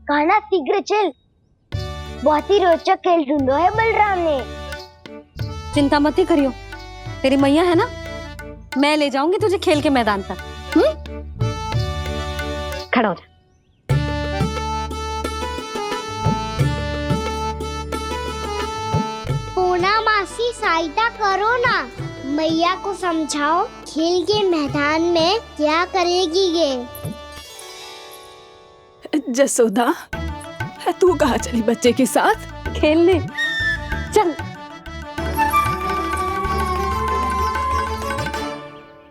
कान्हा शीघ्र चल, बहुत ही रोचक खेल ढूंढो है बलराम ने। चिंता मत ही करियो, तेरी मैया है ना, मैं ले जाऊंगी तुझे खेल के मैदान तक। खड़ा हो जा। पूना मासी सहायता करो ना, मैया को समझाओ खेल के मैदान में क्या करेगी ये। जसोदा, तू कहाँ चली बच्चे के साथ? खेलने चल।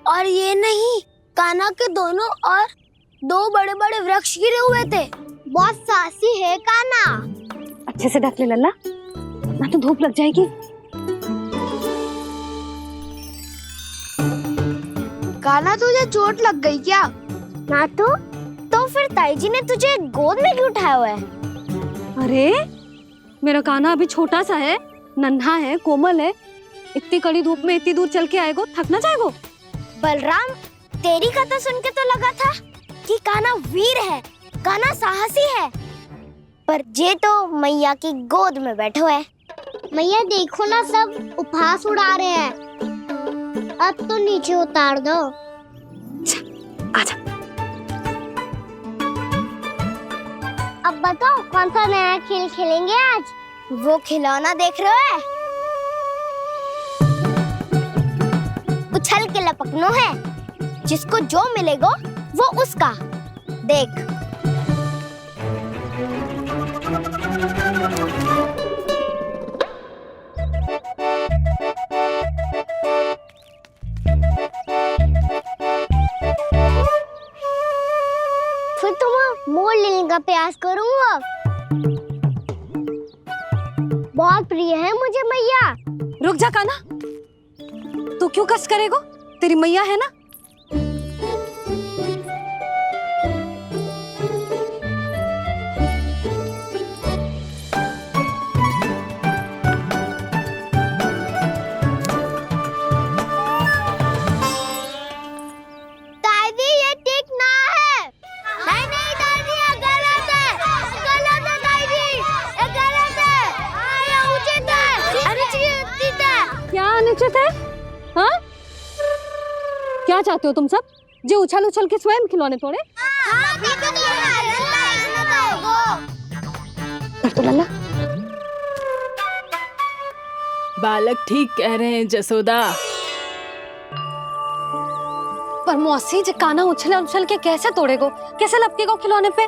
और ये नहीं, कान्हा के दोनों और दो बड़े बड़े वृक्ष गिरे हुए थे। बहुत साहसी है कान्हा। अच्छे से ढक ले लल्ला, ना तो धूप लग जाएगी। कान्हा तुझे चोट लग गई क्या? ना तो फिर ताई जी ने तुझे गोद में क्यों उठाया हुआ है? अरे मेरा कान्हा अभी छोटा सा है, नन्हा है, कोमल है। इतनी कड़ी धूप में इतनी दूर चल के आएगो, थक ना जाएगो। बलराम, तेरी कथा सुन के तो लगा था कि कान्हा वीर है, कान्हा साहसी है, पर जे तो मैया की गोद में बैठो है। मैया देखो ना, सब उपहास उड़ा रहे हैं। अब तो नीचे उतार दो। आजा। अब बताओ कौन सा नया खेल खेलेंगे आज? वो खिलौना देख रहे हो? उछल के लपकनो है, जिसको जो मिलेगा वो उसका। देख। फिर तुम मोड़ लेने का प्रयास करूंगा। बहुत प्रिय है मुझे मैया। रुक जा कान्हा, तू क्यों कष्ट करेगो? तेरी मैया है ना। दादी, ये ठीक ना है। नहीं नहीं दादी, ये गलत है। गलत है दादी, ये गलत है। ये उचित है, अनुचित है। क्या अनुचित है? हाँ? क्या चाहते हो तुम सब? जो उछल उछल के स्वयं खिलौने तोड़े? हाँ, भी तो कर तो लल्ला। बालक ठीक कह रहे हैं जसोदा। पर मौसी, जो कान्हा उछल उछल के कैसे तोड़ेगो, कैसे लपकेगो खिलौने पे?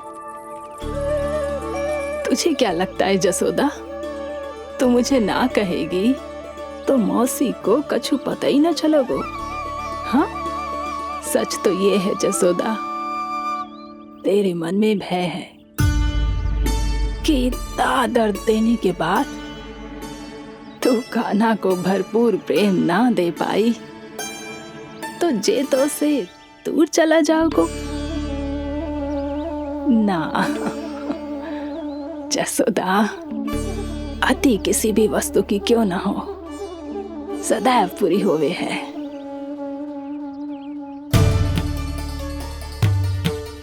तुझे क्या लगता है जसोदा, तू मुझे ना कहेगी तो मौसी को कछु पता ही न चलोगो। हाँ, सच तो ये है जसोदा, तेरे मन में भय है कि इतना दर्द देने के बाद तू कान्हा को भरपूर प्रेम ना दे पाई तो जे तो से दूर चला जाओगो ना। जसोदा, अति किसी भी वस्तु की क्यों ना हो, सदैव पूरी होवे है।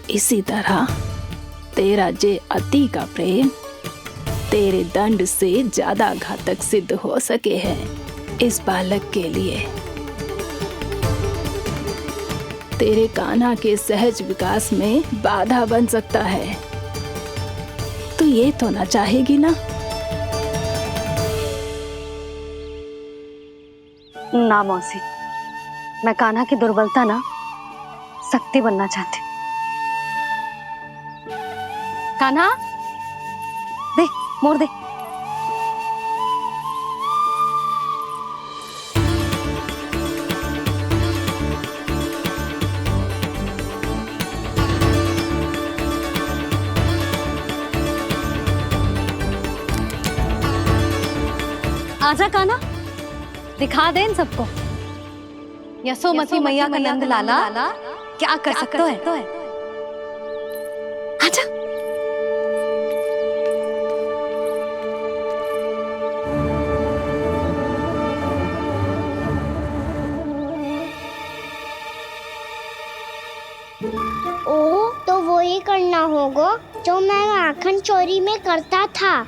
इसी तरह तेरा जे अति का प्रेम तेरे दंड से ज्यादा घातक सिद्ध हो सके है इस बालक के लिए। तेरे कान्हा के सहज विकास में बाधा बन सकता है। तू ये तो ना चाहेगी ना? ना मौसी, मैं कान्हा की दुर्बलता ना शक्ति बनना चाहती। कान्हा, दे, मोड़ दे। आजा कान्हा, दिखा दे इन सबको यशोमती मैया का नंद लाला क्या कर सकता है। आजा। ओ, तो वो ही करना होगा। जो मैं माखन चोरी में करता था।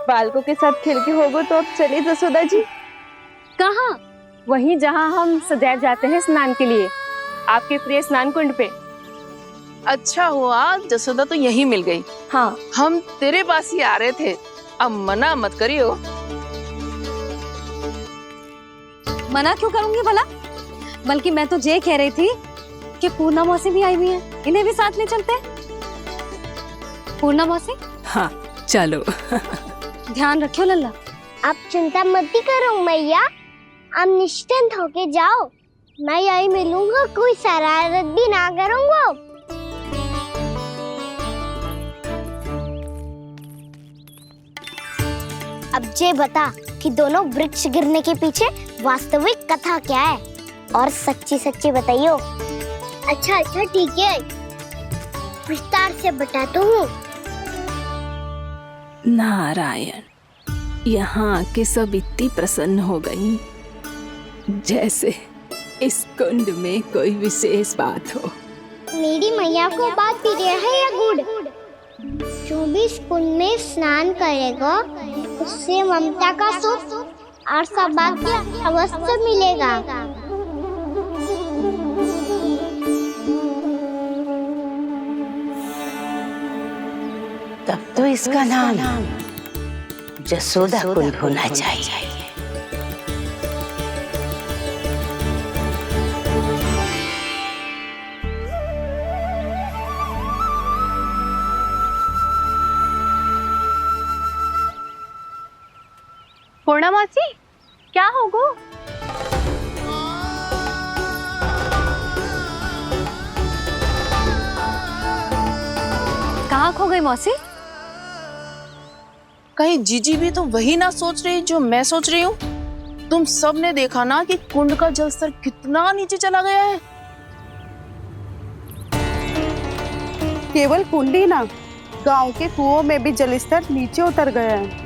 बालकों के साथ खेल के होगो तो अब चलिए जसोदा जी। कहाँ? वहीं जहाँ हम सदैव जाते हैं स्नान के लिए, आपके प्रिय स्नान कुंड पे। अच्छा हुआ जसोदा तो यहीं मिल गई। हाँ, हम तेरे पास ही आ रहे थे, अब मना मत करियो। मना क्यों करूंगी भला? बल्कि मैं तो ये कह रही थी कि पूर्णा मौसी भी आई हुई है, इन्हें भी साथ ले चलते हैं। पूर्णा मौसी, हाँ चलो। ध्यान रखियो लल्ला। आप चिंता मत करो मैया, आप निश्चिंत होके जाओ, मैं यही मिलूंगा, कोई शरारत भी ना करूंगा। अब ये बता कि दोनों वृक्ष गिरने के पीछे वास्तविक कथा क्या है, और सच्ची सच्ची बताइयो। अच्छा अच्छा ठीक है, विस्तार से बताता हूँ। नारायण, यहाँ के सब इतनी प्रसन्न हो गई जैसे इस कुंड में कोई विशेष बात हो। मेरी मैया को बात प्रिय है या गुड़? जो भी इस कुंड में स्नान करेगा उससे ममता का सुख और सौभाग्य अवश्य मिलेगा। तब तो इसका नाम जसोदा कुंड होना चाहिए। पूर्णा मौसी, क्या होगो? कहाँ खो गई मौसी? कहीं जीजी भी तो वही ना सोच रही जो मैं सोच रही हूँ। तुम सब ने देखा ना कि कुंड का जल स्तर कितना नीचे चला गया है। केवल कुंड ही ना, गांव के कुओं में भी जलस्तर नीचे उतर गया है।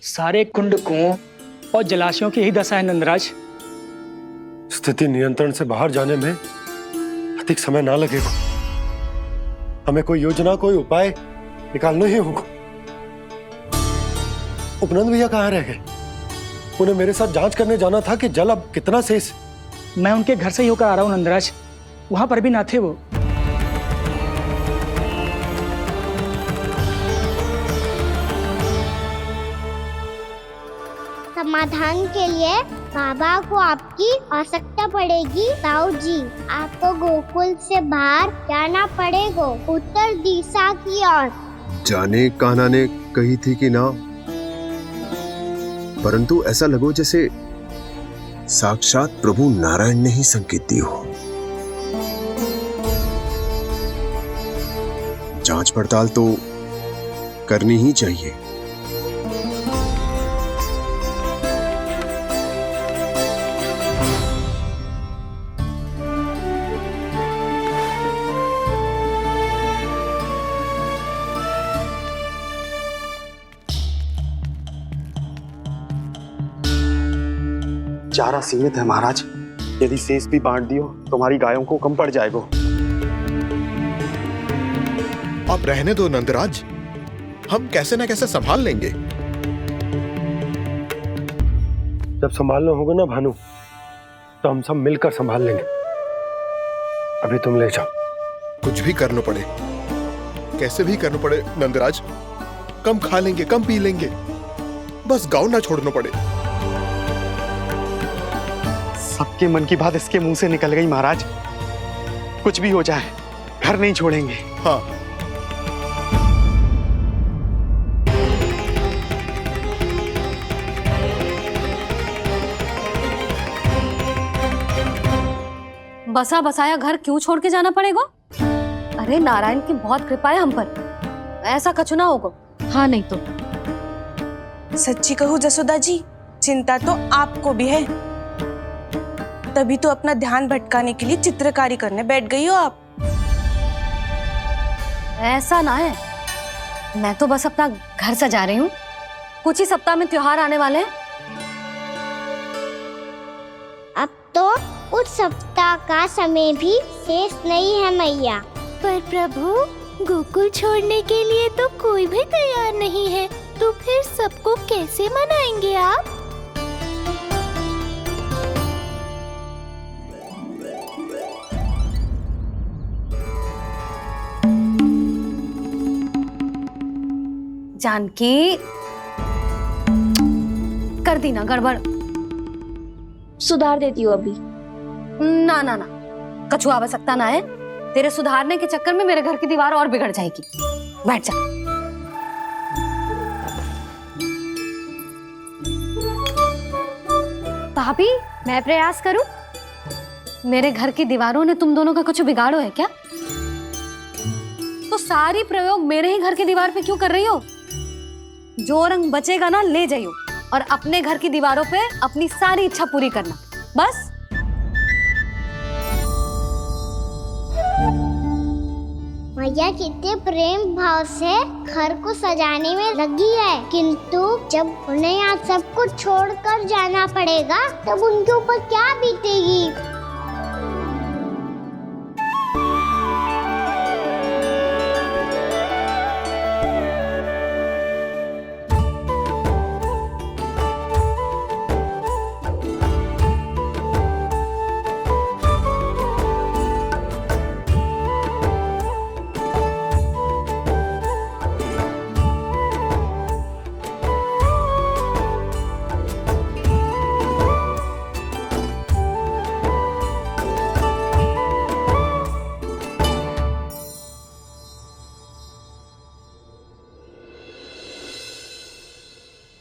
सारे कुंड, कुओं और जलाशयों की ही दशा है नंदराज। स्थिति नियंत्रण से बाहर जाने में अधिक समय ना लगेगा। हमें कोई योजना, कोई उपाय निकालना ही होगा। उपनंद भैया कहाँ रह गए? उन्हें मेरे साथ जांच करने जाना था कि जल अब कितना शेष। मैं उनके घर से ही होकर आ रहा हूँ नंदराज, वहां पर भी ना थे वो। समाधान के लिए बाबा को आपकी आवश्यकता पड़ेगी। ताऊ जी, आपको गोकुल से बाहर जाना पड़ेगा, उत्तर दिशा की ओर। जाने कान्हा ने कही थी कि ना, परंतु ऐसा लगो जैसे साक्षात प्रभु नारायण ने ही संकेत दी हो। जांच पड़ताल तो करनी ही चाहिए। चारा सीमित है महाराज, यदि शेष भी बांट दियो तो हमारी गायों को कम पड़ जाएगा। आप रहने दो नंदराज, हम कैसे ना कैसे संभाल लेंगे। जब संभालना होगा ना भानु, तो हम सब मिलकर संभाल लेंगे। अभी तुम ले जाओ। कुछ भी करना पड़े, कैसे भी करना पड़े नंदराज, कम खा लेंगे, कम पी लेंगे, बस गांव ना छोड़ना पड़े। सबके मन की बात इसके मुंह से निकल गई महाराज। कुछ भी हो जाए घर नहीं छोड़ेंगे। हाँ, बसा बसाया घर क्यों छोड़ के जाना पड़ेगा? अरे नारायण की बहुत कृपा है हम पर, ऐसा कछु ना होगा। हाँ नहीं तो सच्ची कहूँ जसोदा जी, चिंता तो आपको भी है, तभी तो अपना ध्यान भटकाने के लिए चित्रकारी करने बैठ गई हो आप। ऐसा ना है, मैं तो बस अपना घर सजा रही हूँ। कुछ ही सप्ताह में त्योहार आने वाले हैं। अब तो उस सप्ताह का समय भी शेष नहीं है मैया। पर प्रभु, गोकुल छोड़ने के लिए तो कोई भी तैयार नहीं है, तो फिर सबको कैसे मनाएंगे आप? जानकी, कर दी ना गड़बड़। सुधार देती हूँ अभी। ना ना ना, कछु आवश्यकता ना है। तेरे सुधारने के चक्कर में मेरे घर की दीवार और बिगड़ जाएगी। बैठ जा। भाभी, मैं प्रयास करूं? मेरे घर की दीवारों ने तुम दोनों का कुछ बिगाड़ो है क्या? तो सारी प्रयोग मेरे ही घर की दीवार पे क्यों कर रही हो? जो रंग बचेगा ना ले जाइयो, और अपने घर की दीवारों पे अपनी सारी इच्छा पूरी करना, बस। मैया कितने प्रेम भाव से घर को सजाने में लगी है, किंतु जब उन्हें यहाँ सब कुछ छोड़कर जाना पड़ेगा तब उनके ऊपर क्या बीतेगी?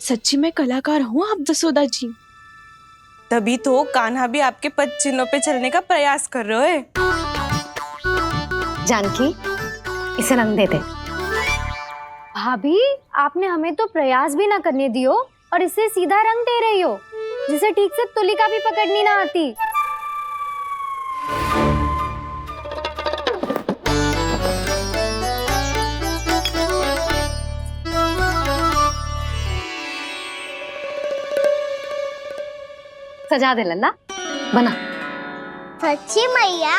सच्ची में कलाकार हूँ आप जसोदा जी, तभी तो कान्हा भी आपके पद चिन्हों पे चलने का प्रयास कर रहे हैं। जानकी, इसे रंग दे दे। भाभी, आपने हमें तो प्रयास भी ना करने दियो और इसे सीधा रंग दे रही हो, जिसे ठीक से तुलिका भी पकड़नी ना आती। सजा दे लल्ला, बना। सच्ची मैया?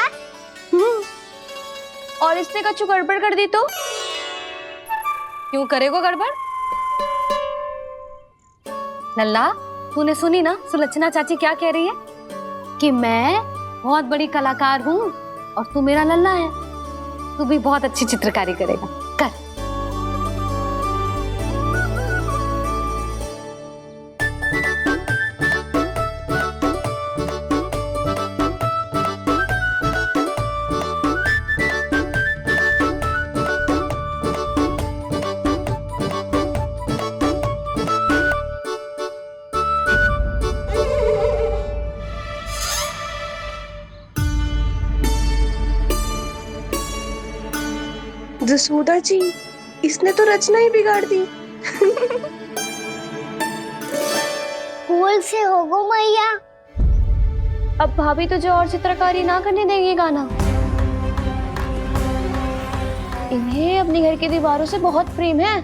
और इसने कछु गड़बड़ कर दी तो? क्यों करेगो गड़बड़? लल्ला, तूने सुनी ना सुलक्षणा चाची क्या कह रही है? कि मैं बहुत बड़ी कलाकार हूँ और तू मेरा लल्ला है, तू भी बहुत अच्छी चित्रकारी करेगा, कर। जसोदा जी, इसने तो रचना ही बिगाड़ दी। भूल से होगो मैया। अब भाभी तुझे और चित्रकारी ना करने देंगी गाना। इन्हें अपने घर की दीवारों से बहुत प्रेम है।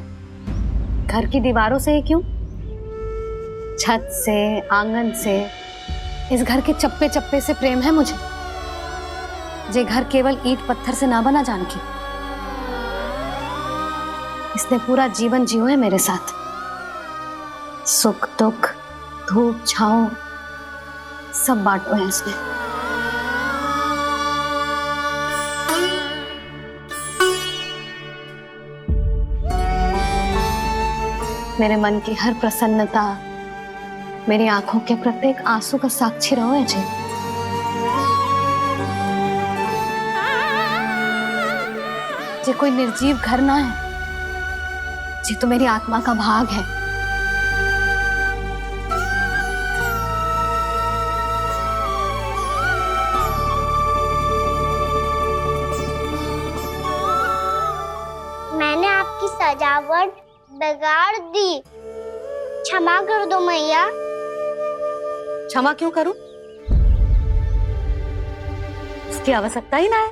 घर की दीवारों से ही क्यों, छत से, आंगन से, इस घर के चप्पे चप्पे से प्रेम है मुझे। जे घर केवल ईंट पत्थर से ना बना जानकी। इसने पूरा जीवन जियो है मेरे साथ। सुख दुख धूप छाओ सब बांटो है इसने। मेरे मन की हर प्रसन्नता, मेरी आंखों के प्रत्येक आंसू का साक्षी रहो है जी। जे कोई निर्जीव घर ना है, जे तो मेरी आत्मा का भाग है। मैंने आपकी सजावट बिगाड़ दी, क्षमा कर दो मैया। क्षमा क्यों करूं? उसकी आवश्यकता ही ना है।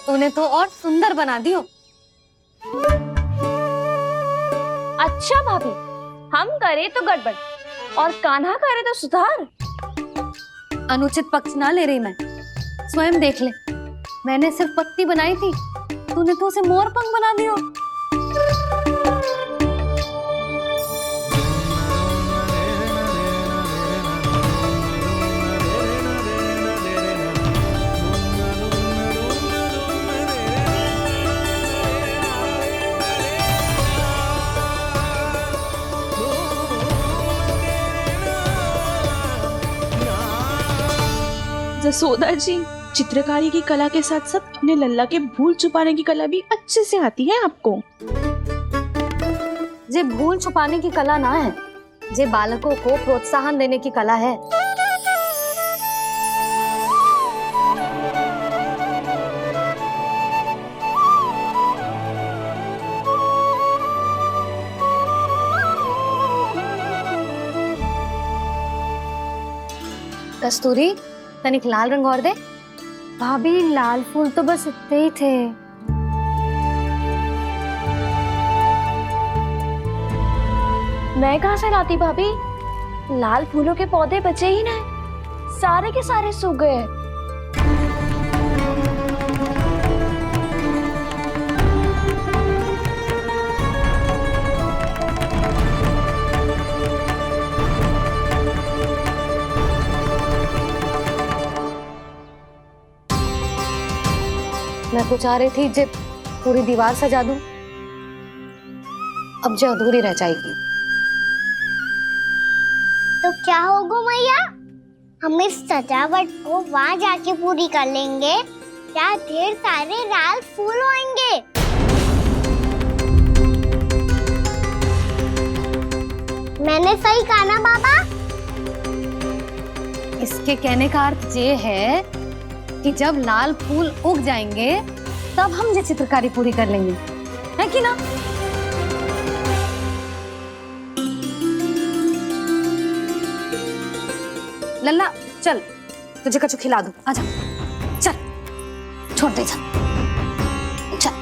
तूने तो और सुंदर बना दियो। अच्छा भाभी, हम करे तो गड़बड़ और कान्हा करे तो सुधार। अनुचित पक्ष ना ले रही मैं, स्वयं देख ले। मैंने सिर्फ पत्ती बनाई थी, तूने तो उसे मोर पंख बना दियो। जसोदा जी, चित्रकारी की कला के साथ साथ अपने लल्ला के भूल छुपाने की कला भी अच्छे से आती है आपको। जे भूल छुपाने की कला ना है, जे बालकों को प्रोत्साहन देने की कला है। कस्तूरी, तनिक लाल रंग और दे। भाभी, लाल फूल तो बस इतने ही थे। मैं कहाँ से लाती भाभी? लाल फूलों के पौधे बचे ही नहीं, सारे के सारे सूख गए। मैं तो चाह रही थी जे पूरी दीवार सजा दूं, अब जो अधूरी रह जाएगी। तो क्या होगा मैया? हम इस सजावट को वहाँ जाके पूरी कर लेंगे, क्या ढेर सारे लाल फूल होंगे। मैंने सही कहा ना बाबा? इसके कहने का अर्थ ये है कि जब लाल फूल उग जाएंगे तब हम ये चित्रकारी पूरी कर लेंगे, है कि ना? लल्ला चल, तुझे कछु खिला दूं, आजा। चल, छोड़ दे, चल। चल।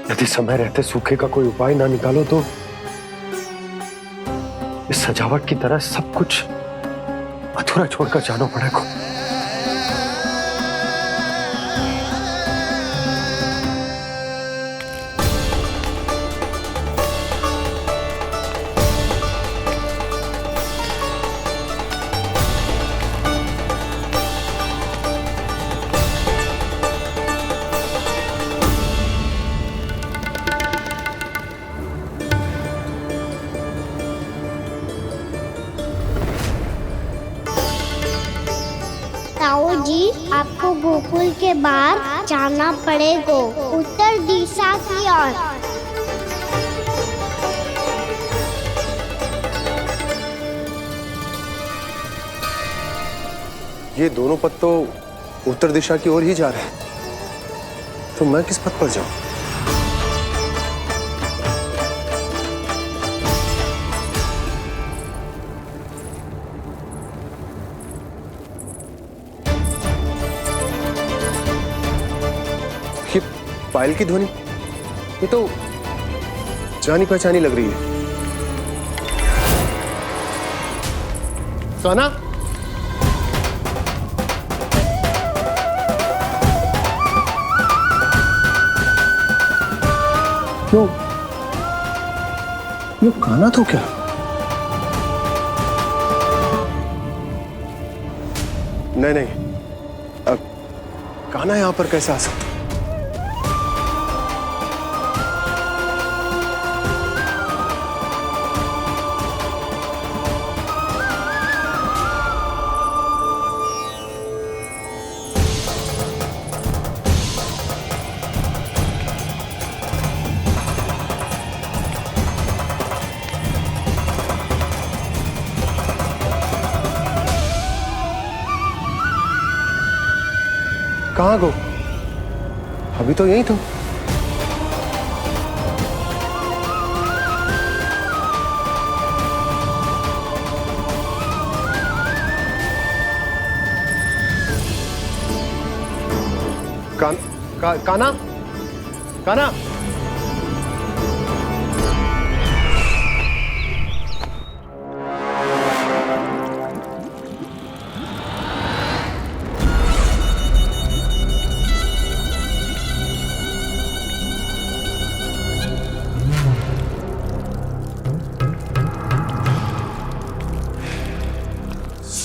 यदि समय रहते सूखे का कोई उपाय ना निकालो तो इस सजावट की तरह सब कुछ अधूरा छोड़कर जाना पड़ेगा। ताऊ जी, आपको गोकुल के बाहर जाना पड़ेगा, उत्तर दिशा की ओर। ये दोनों पथ तो उत्तर दिशा की ओर ही जा रहे हैं, तो मैं किस पथ पर जाऊं? पायल की ध्वनि, ये तो जानी पहचानी लग रही है। कान्हा, क्यों? ये कान्हा तो क्या? नहीं नहीं, कान्हा यहां पर कैसे आ सकता? कहाँ गो? अभी तो यही था। कान्हा, कान्हा,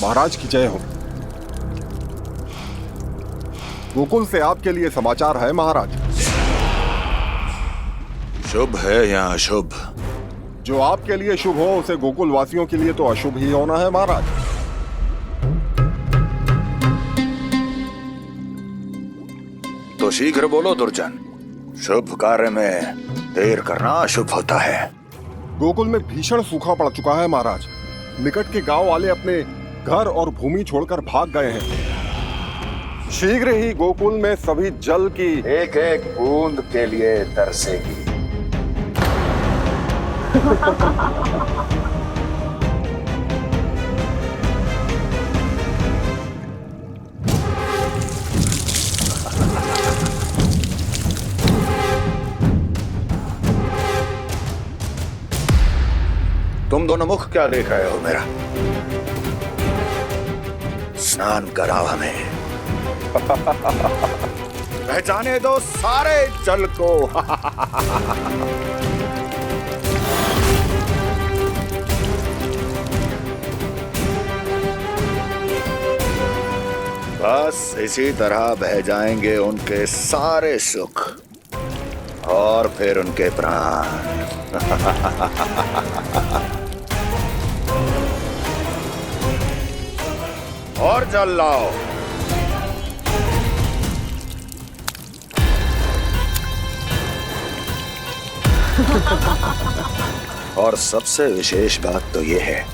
महाराज की जय हो। गोकुल से आपके लिए समाचार है महाराज। शुभ है या अशुभ? जो आपके लिए शुभ हो उसे गोकुल वासियों के लिए तो अशुभ ही होना है महाराज। तो शीघ्र बोलो दुर्जन, शुभ कार्य में देर करना अशुभ होता है। गोकुल में भीषण सूखा पड़ चुका है महाराज। निकट के गांव वाले अपने घर और भूमि छोड़कर भाग गए हैं। शीघ्र ही गोकुल में सभी जल की एक एक बूंद के लिए तरसेगी। तुम दोनों मुख क्या देख रहे हो मेरा? स्नान कराओ हमें। पहचाने दो सारे जल को। बस इसी तरह बह जाएंगे उनके सारे सुख और फिर उनके प्राण। और जल लाओ। और सबसे विशेष बात तो यह है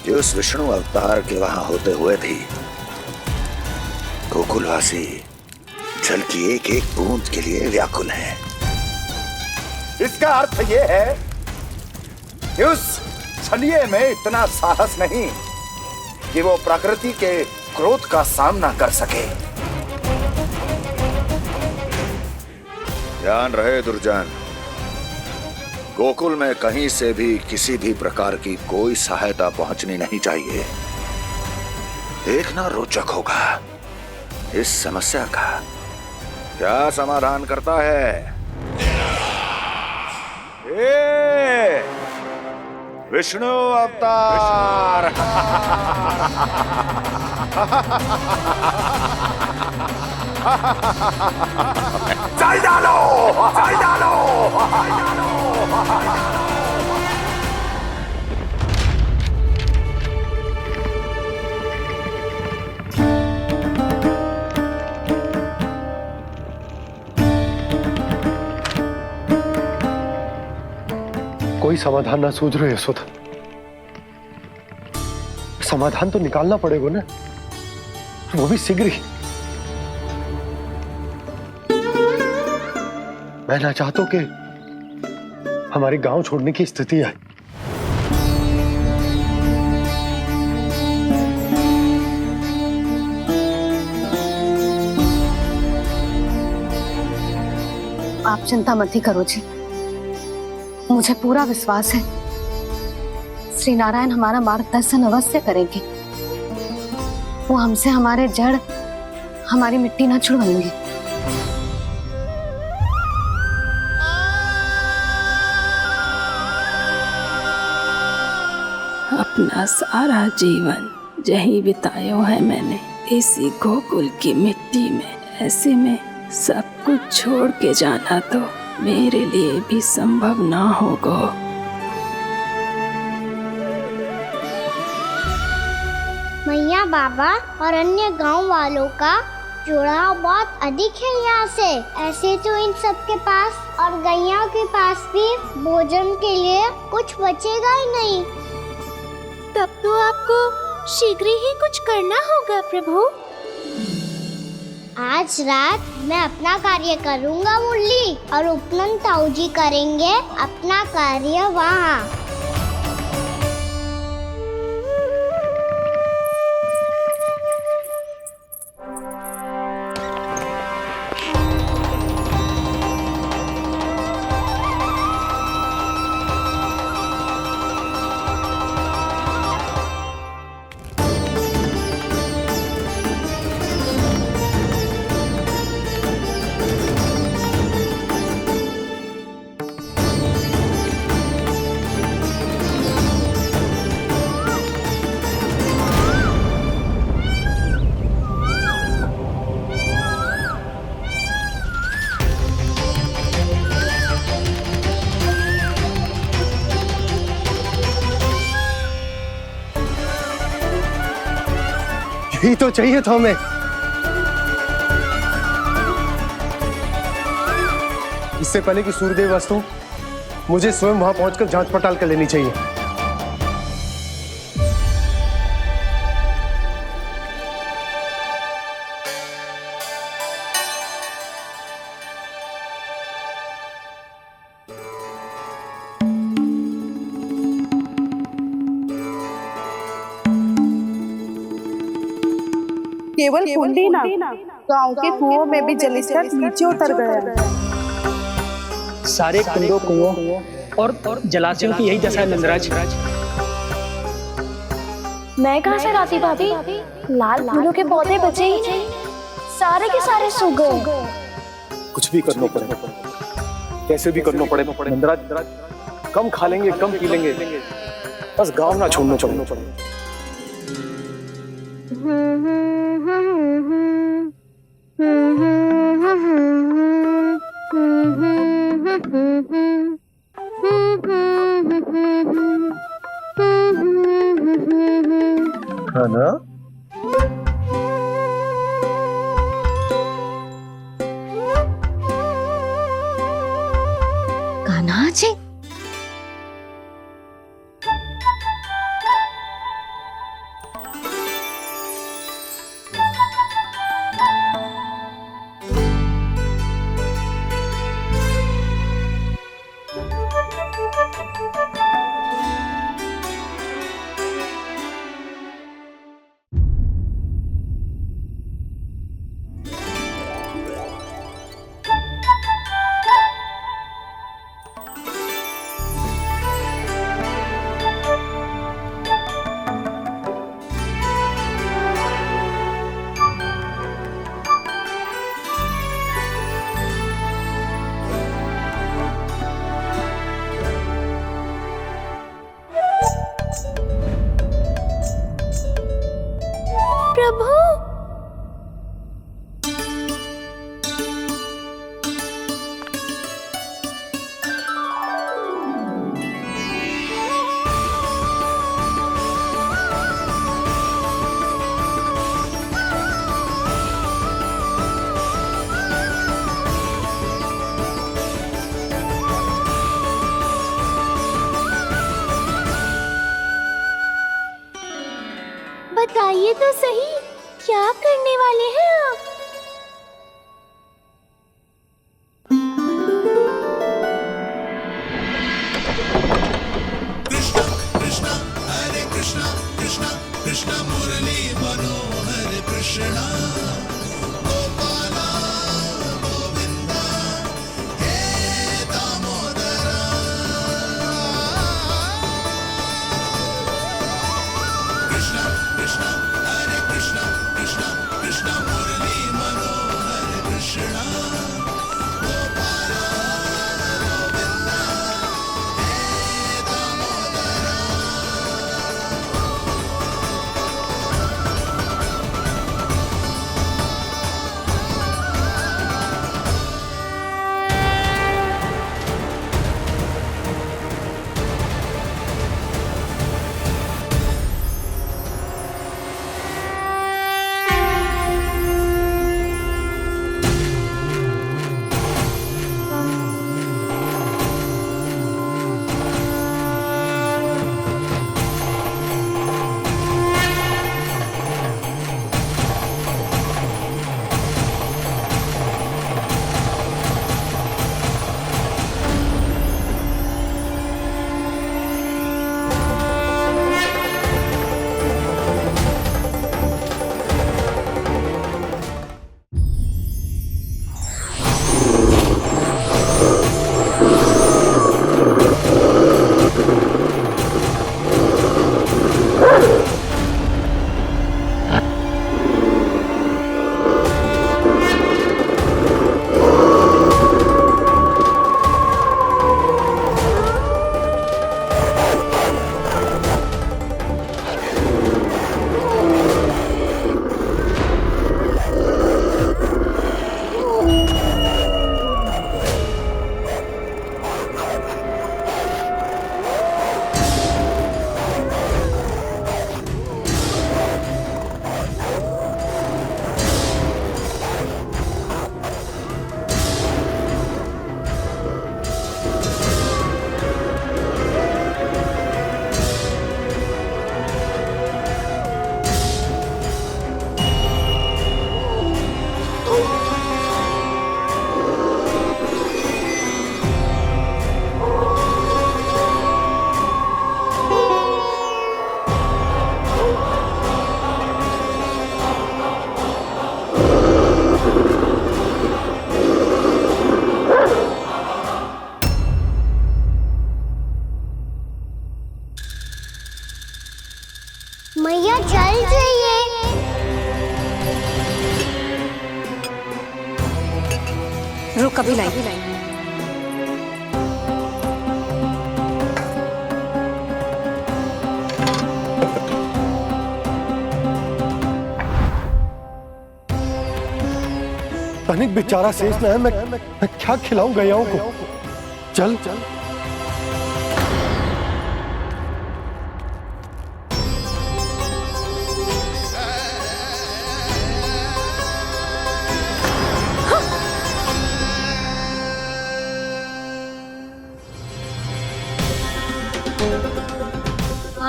कि उस विष्णु अवतार के वहां होते हुए भी गोकुलवासी जल की एक एक बूंद के लिए व्याकुल हैं। इसका अर्थ यह है कि उस छलिए में इतना साहस नहीं कि वो प्रकृति के क्रोध का सामना कर सके। ध्यान रहे दुर्जन, गोकुल में कहीं से भी किसी भी प्रकार की कोई सहायता पहुंचनी नहीं चाहिए। देखना रोचक होगा इस समस्या का क्या समाधान करता है। विष्णु अवतार। जल डालो, जल डालो, जल डालो। कोई समाधान ना सूझ रहे यशोदा। समाधान तो निकालना पड़ेगा ना, वो भी शीघ्र ही। मैं ना चाहता कि हमारे गांव छोड़ने की स्थिति आए। आप चिंता मत ही करो जी, मुझे पूरा विश्वास है श्री नारायण हमारा मार्गदर्शन अवश्य करेंगे। वो हमसे हमारे जड़, हमारी मिट्टी ना छुड़वाएंगे। अपना सारा जीवन यही बितायो है मैंने, इसी गोकुल की मिट्टी में। ऐसे में सब कुछ छोड़ के जाना तो मेरे लिए भी संभव ना होगा। मैया बाबा और अन्य गांव वालों का जुड़ाव बहुत अधिक है यहाँ से। ऐसे तो इन सब के पास और गैया के पास भी भोजन के लिए कुछ बचेगा ही नहीं। तब तो आपको शीघ्र ही कुछ करना होगा प्रभु। आज रात मैं अपना कार्य करूँगा मुरली, और उपनंद ताऊ जी करेंगे अपना कार्य वहाँ। यही तो चाहिए था हमें। इससे पहले कि सूर्यदेव वस्तु, मुझे स्वयं वहां पहुंचकर जांच पड़ताल कर लेनी चाहिए। केवल कुंडी ना, गांव के कुओं में भी जलस्तर नीचे उतर गया है। सारे कुंडों, कुओं और जलाशयों की यही दशा है नंदराज। मैं कहाँ से लाती भाभी? लाल फूलों के पौधे बचे ही नहीं, सारे के सारे सूख गए। कुछ भी करना पड़े, कैसे भी करना पड़े नंदराज। कम खा लेंगे, कम पी लेंगे, बस गांव ना छोड़ना चाहिए। खाना कान्हा जी, प्रभु बताइए तो सही, क्या करने वाले हैं आप? कृष्णा कृष्णा हरे कृष्णा कृष्णा कृष्णा मुरली मनोहर कृष्णा गोपाला गोविंदा हे कभी लाई। तनिक बेचारा शेष में है, मैं क्या खिलाऊं गयाओं को। चल चल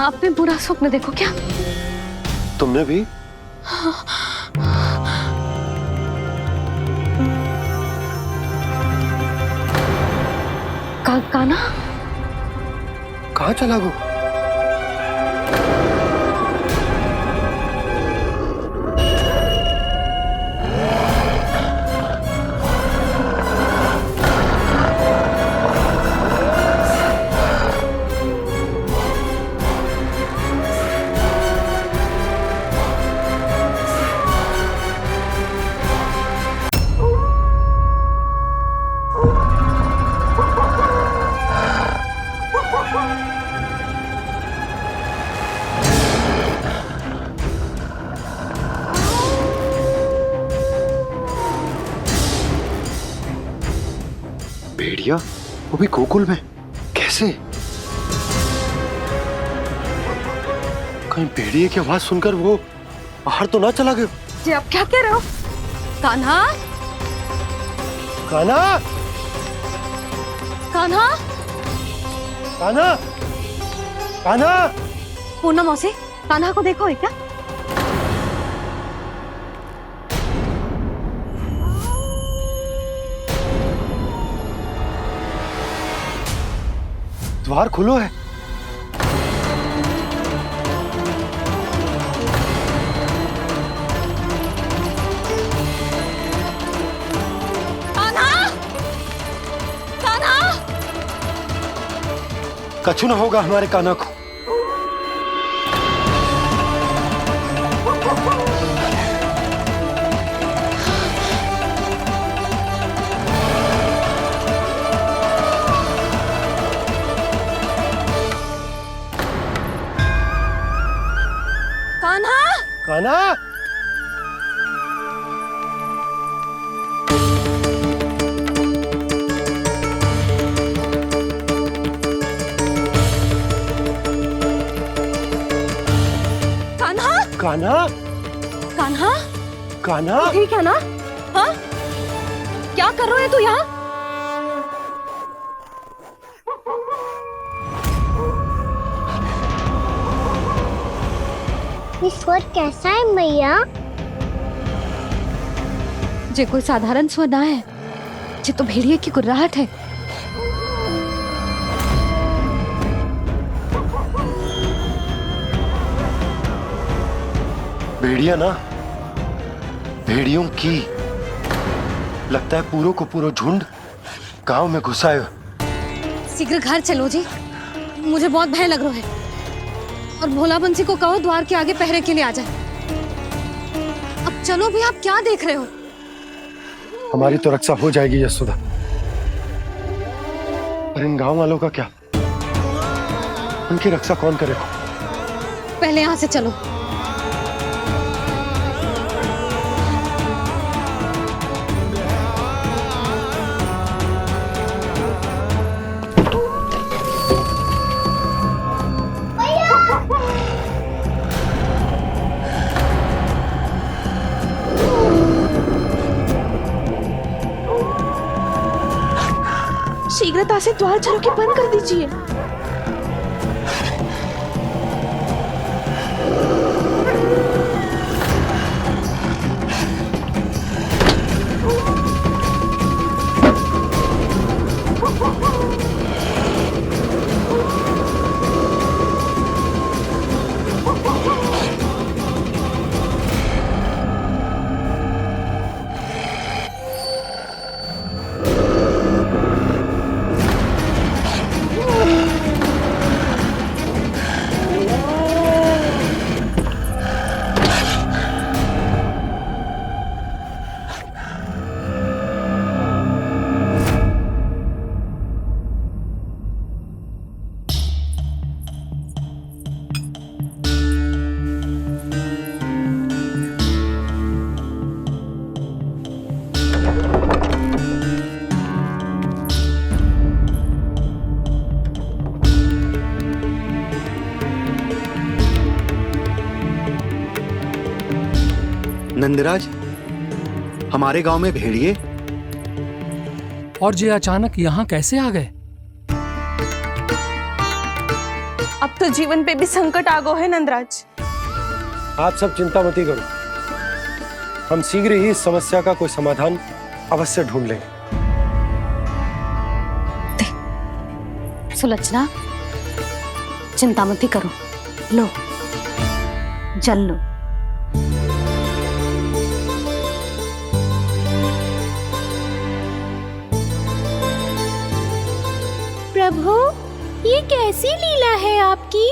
आपने बुरा स्वप्न देखो क्या? तुमने भी? काना कहाँ चला गो? भेड़िया वो भी गोकुल में कैसे? कहीं भेड़िए की आवाज सुनकर वो बाहर तो ना चला गया? जी आप क्या कह रहे हो? कान्हा, कान्हा, कान्हा, कान्हा, कान्हा। पूनम मौसी, कान्हा को देखो है क्या? द्वार खुलो है। कान्हा, कान्हा, कछु ना होगा हमारे कान्हा को। कान्हा, कान्हा, कान्हा, कान्हा, कान्हा। ठीक है ना? हाँ? क्या कर रहे हो तू यहाँ? ये स्वर कैसा है मैया? जे कोई साधारण स्वर ना है, जे तो भेड़िए की गुर्राहट है। भेड़िया ना, भेड़ियों की लगता है पूरों को पूरा झुंड गांव में घुसाए। शीघ्र घर चलो जी, मुझे बहुत भय लग रहा है। और भोला बंसी को कहो द्वार के आगे पहरे के लिए आ जाए। अब चलो भी, आप क्या देख रहे हो? हमारी तो रक्षा हो जाएगी यशोदा, पर इन गांव वालों का क्या? उनकी रक्षा कौन करेगा? पहले यहाँ से चलो। शीघ्रता से द्वार चारों के बंद कर दीजिए। नंदराज, हमारे गांव में भेड़िए और ये अचानक यहाँ कैसे आ गए? अब तो जीवन पे भी संकट आ गो है नंदराज। आप सब चिंता मत करो, हम शीघ्र ही इस समस्या का कोई समाधान अवश्य ढूंढ लेंगे। सुलोचना, चिंता मत करो, लो जल लो। प्रभु, ये कैसी लीला है आपकी?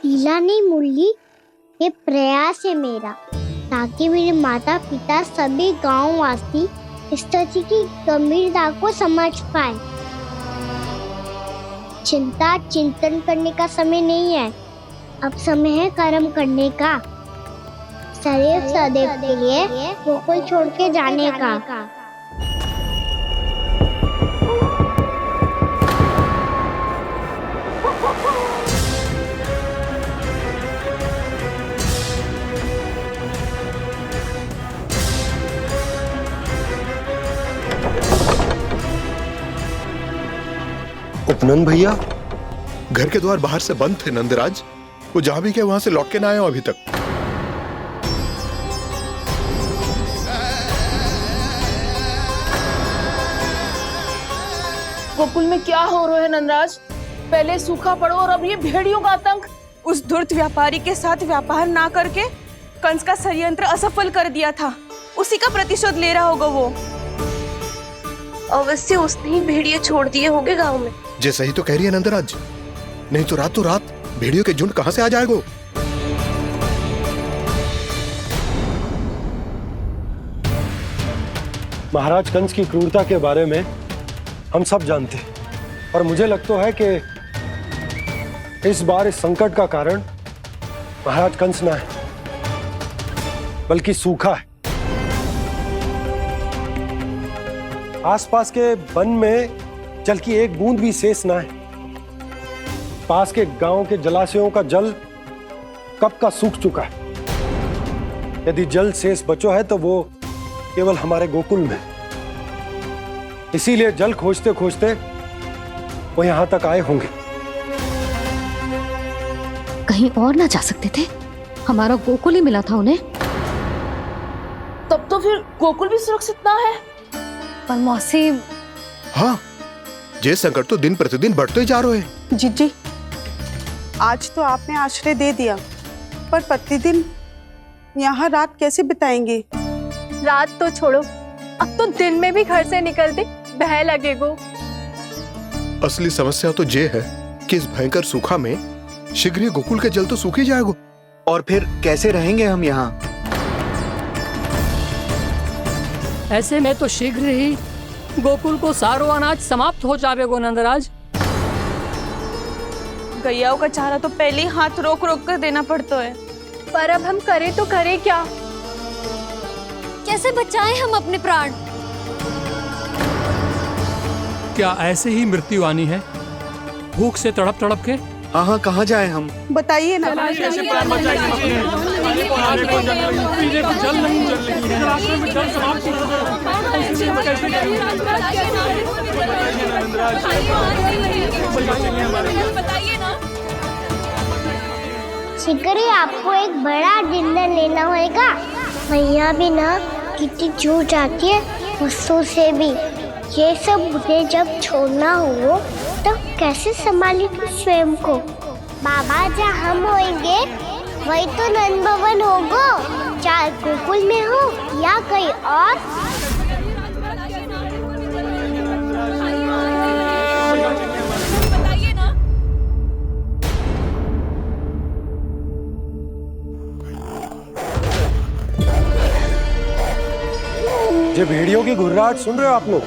लीला नहीं मुरली, ये प्रयास है मेरा, ताकि मेरे माता पिता सभी गांव वासी इस स्थिति की गंभीरता को समझ पाए। चिंता चिंतन करने का समय नहीं है, अब समय है कर्म करने का, सदैव सदैव के लिए गोकुल छोड़ के जाने का। उपनंद भैया, घर के द्वार बाहर से बंद थे नंदराज, वो जहां भी गए वहां से लौट के ना आए हो अभी तक। गोकुल में क्या हो रहा है नंदराज? पहले सूखा पड़ो और अब ये भेड़ियों का आतंक। उस धूर्त व्यापारी के साथ व्यापार ना करके कंस का षड्यंत्र असफल कर दिया था, उसी का प्रतिशोध ले रहा होगा वो। अवश्य उसने ही भेड़िए छोड़ दिए होंगे गांव में। जैसा ही तो कह रही है नंदराज, नहीं तो रात भेड़ियों के झुंड कहां से आ जाएगा? महाराज कंस की क्रूरता के बारे में हम सब जानते हैं, और मुझे लगता है कि इस बार इस संकट का कारण महाराज कंस ना है, बल्कि सूखा है। आसपास के वन में जल की एक बूंद भी शेष ना है। पास के गांव के जलाशयों का जल कब का सूख चुका है। यदि जल शेष बचो है तो वो केवल हमारे गोकुल में। इसीलिए जल खोजते खोजते वो यहां तक आए होंगे। कहीं और ना जा सकते थे? हमारा गोकुल ही मिला था उन्हें। तब तो फिर गोकुल भी सुरक्षित ना है। पर मौसी, हाँ, ये संकट तो दिन प्रतिदिन बढ़ते ही जा रहे हैं। जीजी, आज तो आपने आश्रय दे दिया, पर प्रतिदिन यहाँ रात कैसे बिताएंगे? रात तो छोड़ो, अब तो दिन में भी घर से निकलते भय लगेगो। असली समस्या तो ये है कि इस भयंकर सूखा में शीघ्र ही गोकुल के जल तो सूख ही जाएगा। और फिर कैसे रहेंगे हम यहाँ? ऐसे में तो शीघ्र ही गोकुल को सारो अनाज समाप्त हो जाएगा नंदराज। गैयाओं का चारा तो पहले ही हाथ रोक रोक कर देना पड़ता है। पर अब हम करें तो करें क्या? कैसे बचाएं हम अपने प्राण? क्या ऐसे ही मृत्यु आनी है, भूख से तड़प तड़प के? हाँ, कहाँ जाए हम? बताइए ना। शीघ्र ही आपको एक बड़ा डिनर लेना होगा। मैया भी ना कितनी जूझ जाती है गुस्सों से भी। ये सब मुझे जब छोड़ना हो तो कैसे संभालेंगे स्वयं को? बाबा जहाँ हम होंगे वही तो नंद भवन होगा, चाहे गोकुल में हो या कहीं और। ये भेड़ियों की घुर्राहट सुन रहे हो आप लोग?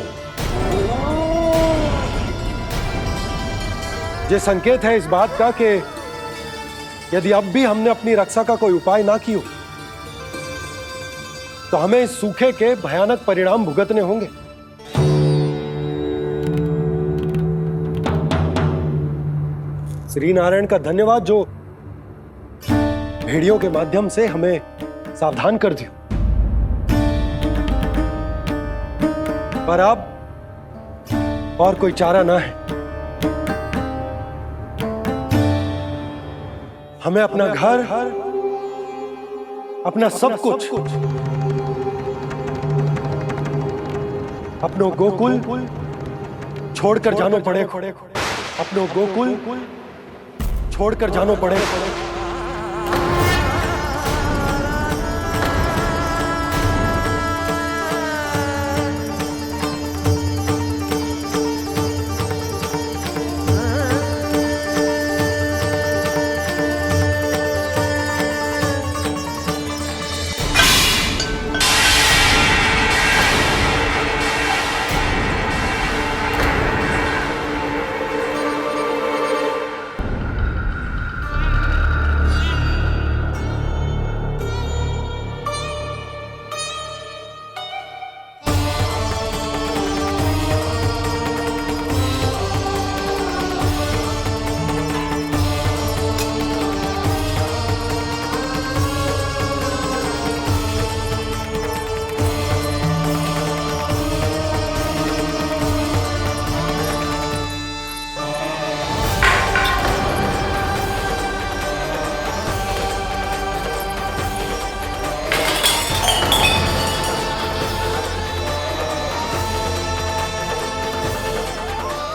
ये संकेत है इस बात का कि यदि अब भी हमने अपनी रक्षा का कोई उपाय ना किया तो हमें इस सूखे के भयानक परिणाम भुगतने होंगे। श्री नारायण का धन्यवाद जो भेड़ियों के माध्यम से हमें सावधान कर दिया। पर अब और कोई चारा ना है। हमें अपना घर, अपना सब कुछ, अपनो गोकुल छोड़कर जानो पड़े। अपनो गोकुल छोड़कर जानो पड़े।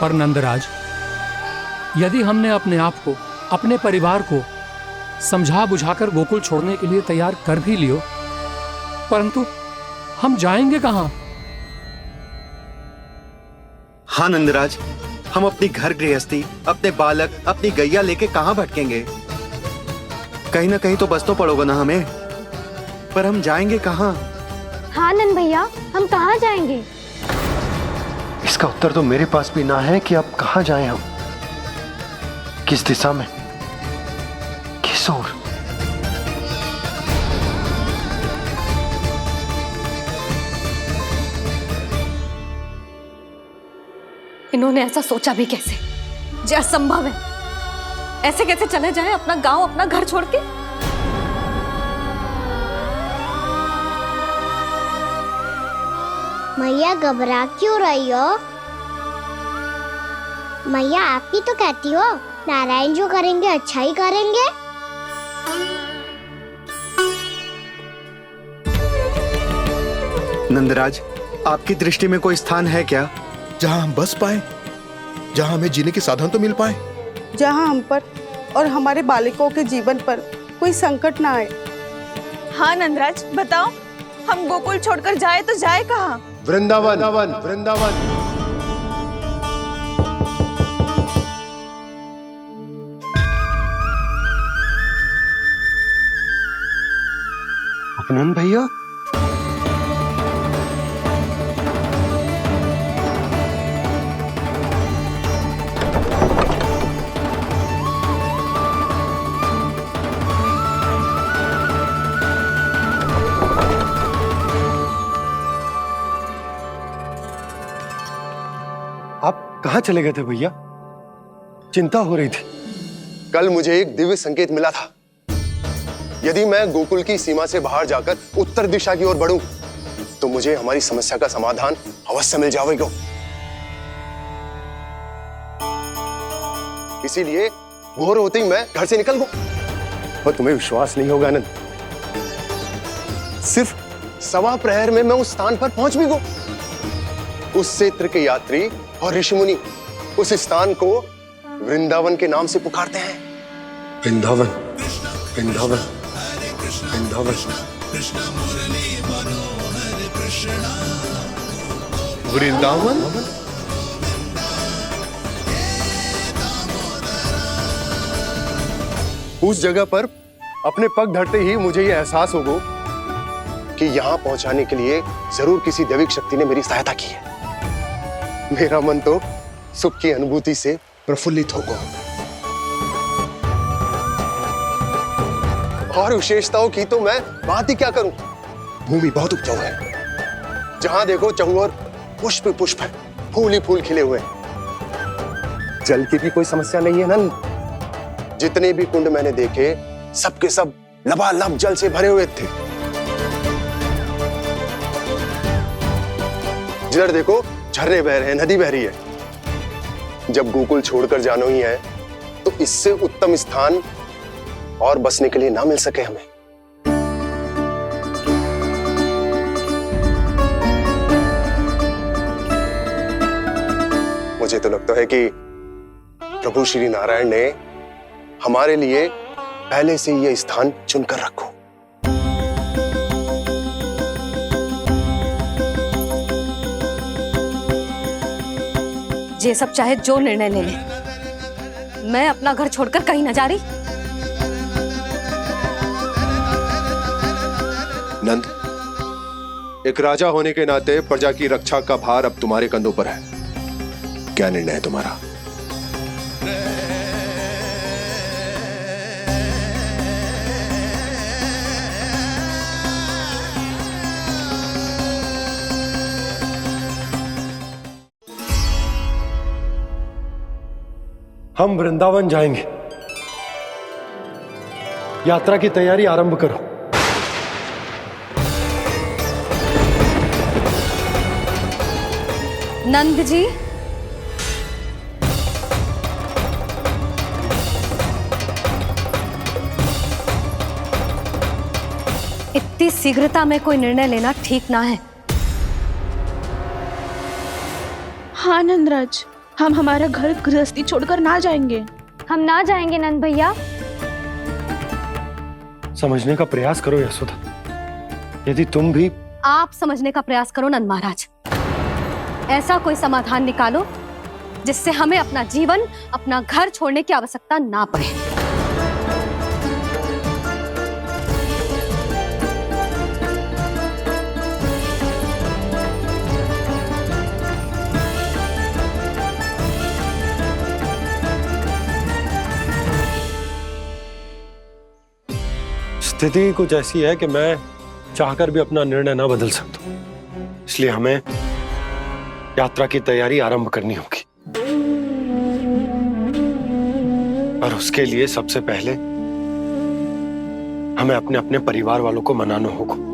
पर नंदराज, यदि हमने अपने आप को, अपने परिवार को समझा बुझाकर गोकुल छोड़ने के लिए तैयार कर भी लियो, परंतु हम जाएंगे कहां? हाँ नंदराज, हम अपनी घर गृहस्थी, अपने बालक, अपनी गैया लेके कहां भटकेंगे? कहीं ना कहीं तो बस तो पड़ोगा ना हमें, पर हम जाएंगे कहां? हाँ नंद भैया, हम कहाँ जाएंगे? इसका उत्तर तो मेरे पास भी ना है कि अब कहां जाएं हम, किस दिशा में, किस ओर। इन्होंने ऐसा सोचा भी कैसे? जो असंभव है। ऐसे कैसे चले जाएं अपना गांव, अपना घर छोड़ के? मैया घबरा क्यों रही हो? मैया आप ही तो कहती हो नारायण जो करेंगे अच्छा ही करेंगे। नंदराज, आपकी दृष्टि में कोई स्थान है क्या जहां हम बस पाए, जहां हमें जीने के साधन तो मिल पाए, जहाँ हम पर और हमारे बालकों के जीवन पर कोई संकट ना आए? हाँ नंदराज, बताओ, हम गोकुल छोड़कर जाए तो जाए कहाँ? वृंदावन, वृंदावन। अपनन भैया, आप कहाँ चले गए थे भैया? चिंता हो रही थी। कल मुझे एक दिव्य संकेत मिला था। यदि मैं गोकुल की सीमा से बाहर जाकर उत्तर दिशा की ओर बढ़ूं, तो मुझे हमारी समस्या का समाधान अवश्य मिल जाएगा। इसीलिए भोर होते ही मैं घर से निकल गया। और तुम्हें विश्वास नहीं होगा आनंद, सिर्फ सवा प्रहर में मैं उस स्थान पर पहुंच भी गया। उस क्षेत्र के यात्री और ऋषि मुनि उस स्थान को वृंदावन के नाम से पुकारते हैं। वृंदावन, वृंदावन, वृंदावन। वृंदावन। उस जगह पर अपने पग धरते ही मुझे यह एहसास होगा कि यहां पहुंचाने के लिए जरूर किसी दैविक शक्ति ने मेरी सहायता की है। मेरा मन तो सुख की अनुभूति से प्रफुल्लित होगा। और विशेषताओं की तो मैं बात ही क्या करूं। भूमि बहुत उपजाऊ है, जहां देखो चहुओर पुष्प पुष्प है, फूल ही फूल खिले हुए हैं। जल की भी कोई समस्या नहीं है नंद। जितने भी कुंड मैंने देखे सबके सब लबालब जल से भरे हुए थे। जिधर देखो झरने बह रहे हैं, नदी बह रही है। जब गोकुल छोड़कर जाना ही है तो इससे उत्तम स्थान और बसने के लिए ना मिल सके हमें। मुझे तो लगता है कि प्रभु श्री नारायण ने हमारे लिए पहले से यह स्थान चुनकर रखो। ये सब चाहे जो निर्णय ले ले, मैं अपना घर छोड़कर कहीं न जा रही। नंद, एक राजा होने के नाते प्रजा की रक्षा का भार अब तुम्हारे कंधों पर है। क्या निर्णय है तुम्हारा? हम वृंदावन जाएंगे। यात्रा की तैयारी आरंभ करो। नंद जी, इतनी शीघ्रता में कोई निर्णय लेना ठीक ना है। हाँ नंदराज, हम हमारा घर गृहस्थी छोड़कर ना जाएंगे। हम ना जाएंगे नंद भैया। समझने का प्रयास करो यशोदा। यदि तुम भी आप समझने का प्रयास करो नंद महाराज। ऐसा कोई समाधान निकालो जिससे हमें अपना जीवन, अपना घर छोड़ने की आवश्यकता ना पड़े। स्थिति कुछ ऐसी है कि मैं चाहकर भी अपना निर्णय ना बदल सकता, इसलिए हमें यात्रा की तैयारी आरंभ करनी होगी। और उसके लिए सबसे पहले हमें अपने अपने परिवार वालों को मनाना होगा।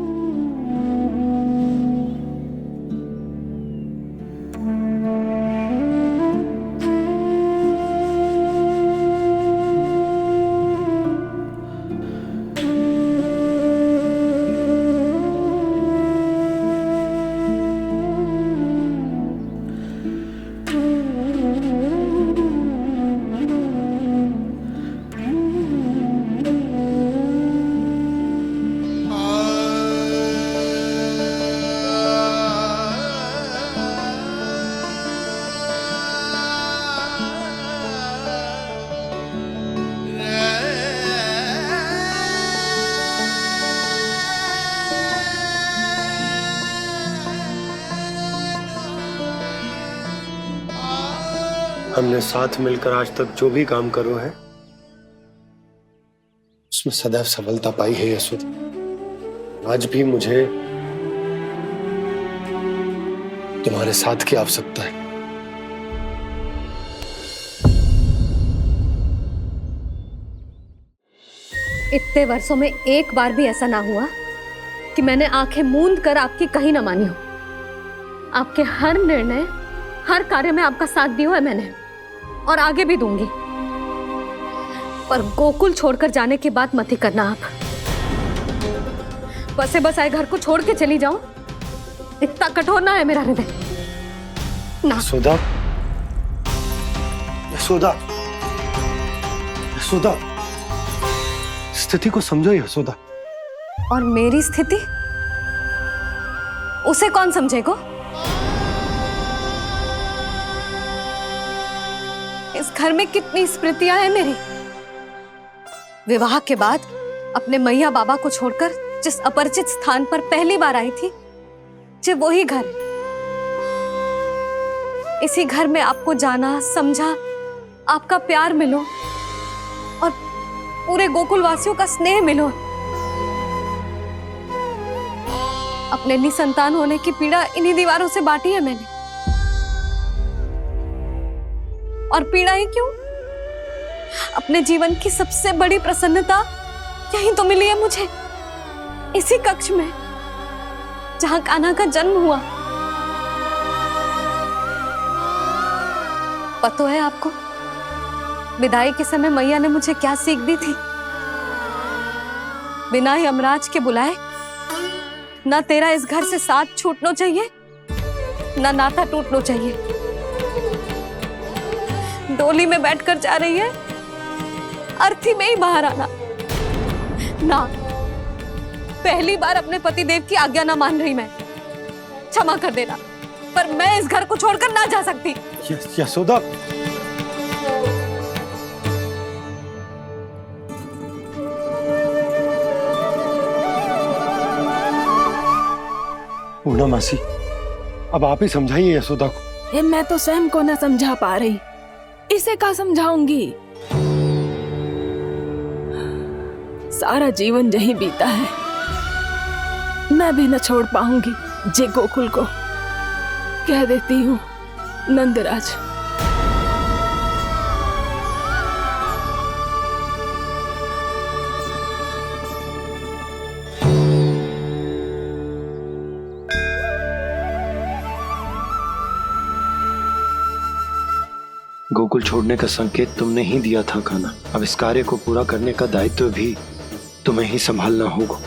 हमने साथ मिलकर आज तक जो भी काम करो है उसमें सदैव सफलता पाई है यशोदा। आज भी मुझे तुम्हारे साथ की आवश्यकता है। इतने वर्षों में एक बार भी ऐसा ना हुआ कि मैंने आंखें मूंद कर आपकी कहीं ना मानी हो। आपके हर निर्णय, हर कार्य में आपका साथ दिया है मैंने, और आगे भी दूंगी। पर गोकुल छोड़कर जाने की बात मत ही करना आप। बसे बसाए घर को छोड़ के चली जाऊं, इतना कठोर ना है मेरा हृदय ना। यशोदा, यशोदा, यशोदा, स्थिति को समझो यशोदा। और मेरी स्थिति उसे कौन समझेगा? इस घर में कितनी स्मृतियां हैं मेरी। विवाह के बाद अपने मैया बाबा को छोड़कर जिस अपरिचित स्थान पर पहली बार आई थी, जो वही घर। इसी घर में आपको जाना, समझा, आपका प्यार मिलो और पूरे गोकुल वासियों का स्नेह मिलो। अपने निसंतान होने की पीड़ा इन्हीं दीवारों से बांटी है मैंने। और पीड़ा ही क्यों? अपने जीवन की सबसे बड़ी प्रसन्नता यही तो मिली है मुझे, इसी कक्ष में जहां कान्हा का जन्म हुआ। पता है आपको विदाई के समय मैया ने मुझे क्या सीख दी थी? बिना ही यमराज के बुलाए ना तेरा इस घर से साथ छूटना चाहिए, ना नाता टूटना चाहिए। डोली में बैठकर जा रही है, अर्थी में ही बाहर आना ना। पहली बार अपने पतिदेव की आज्ञा ना मान रही मैं, क्षमा कर देना, पर मैं इस घर को छोड़कर ना जा सकती। यशोदा, पूर्णा मासी, अब आप ही समझाइए यशोदा को। ये मैं तो स्वयं को न समझा पा रही, इसे क्या समझाऊंगी? सारा जीवन यही बीता है, मैं भी न छोड़ पाऊंगी जे गोकुल को। कह देती हूँ नंदराज। गोकुल छोड़ने का संकेत तुमने ही दिया था कान्हा। अब इस कार्य को पूरा करने का दायित्व भी तुम्हें ही संभालना होगा।